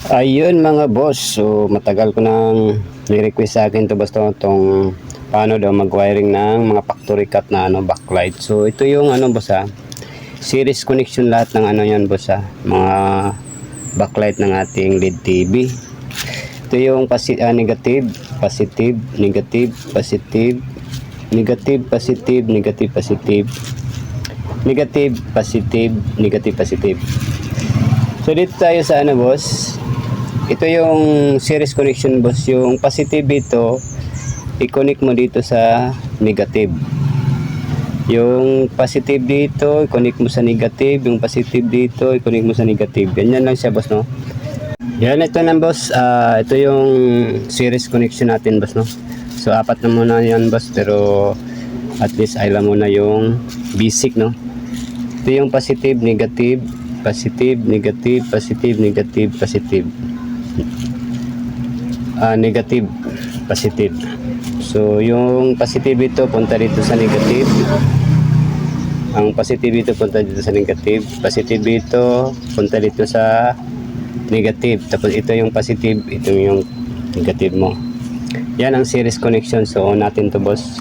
Ayun mga boss, so matagal ko nang ni-request sa akin to basta itong paano daw mag-wiring ng mga factory cut na backlight. So ito yung boss series connection lahat ng yan boss mga backlight ng ating LED TV. Ito yung negative, positive, negative, positive, negative, positive, negative, positive, negative, positive, negative, positive. So dito tayo sa boss. Ito yung series connection boss. Yung positive dito, i-connect mo dito sa negative. Yung positive dito, i-connect mo sa negative. Yung positive dito, i-connect mo sa negative. Ganyan lang siya boss, no? Yan, ito na boss. Ito yung series connection natin boss, no? So apat na muna yan boss, pero at least alam mo na yung basic, no? Ito yung positive, negative, positive, negative, positive, negative, positive. Negative, positive. So yung positive ito punta dito sa negative. Ang positive ito punta dito sa negative. Positive ito punta dito sa negative. Tapos ito yung positive, ito yung negative mo. Yan ang series connection. So on natin to boss.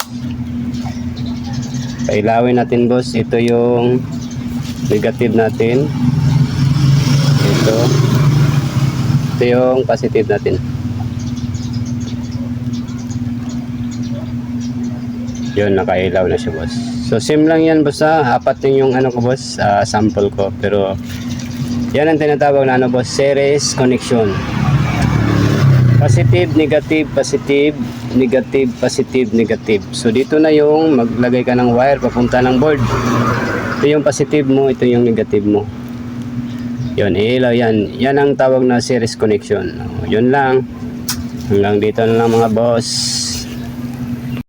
Pailawin natin boss. Ito yung negative natin. Ito yung positive natin. Yun, nakailaw na siya boss. So same lang yan boss apat din yung ko boss, sample ko. Pero yan ang tinatawag na boss, series connection. Positive, negative, positive, negative, positive, negative. So dito na yung maglagay ka ng wire papunta ng board. Ito yung positive mo, ito yung negative mo. Yun, ilaw yan. Yan ang tawag na series connection. Yun lang. Hanggang dito na lang mga boss.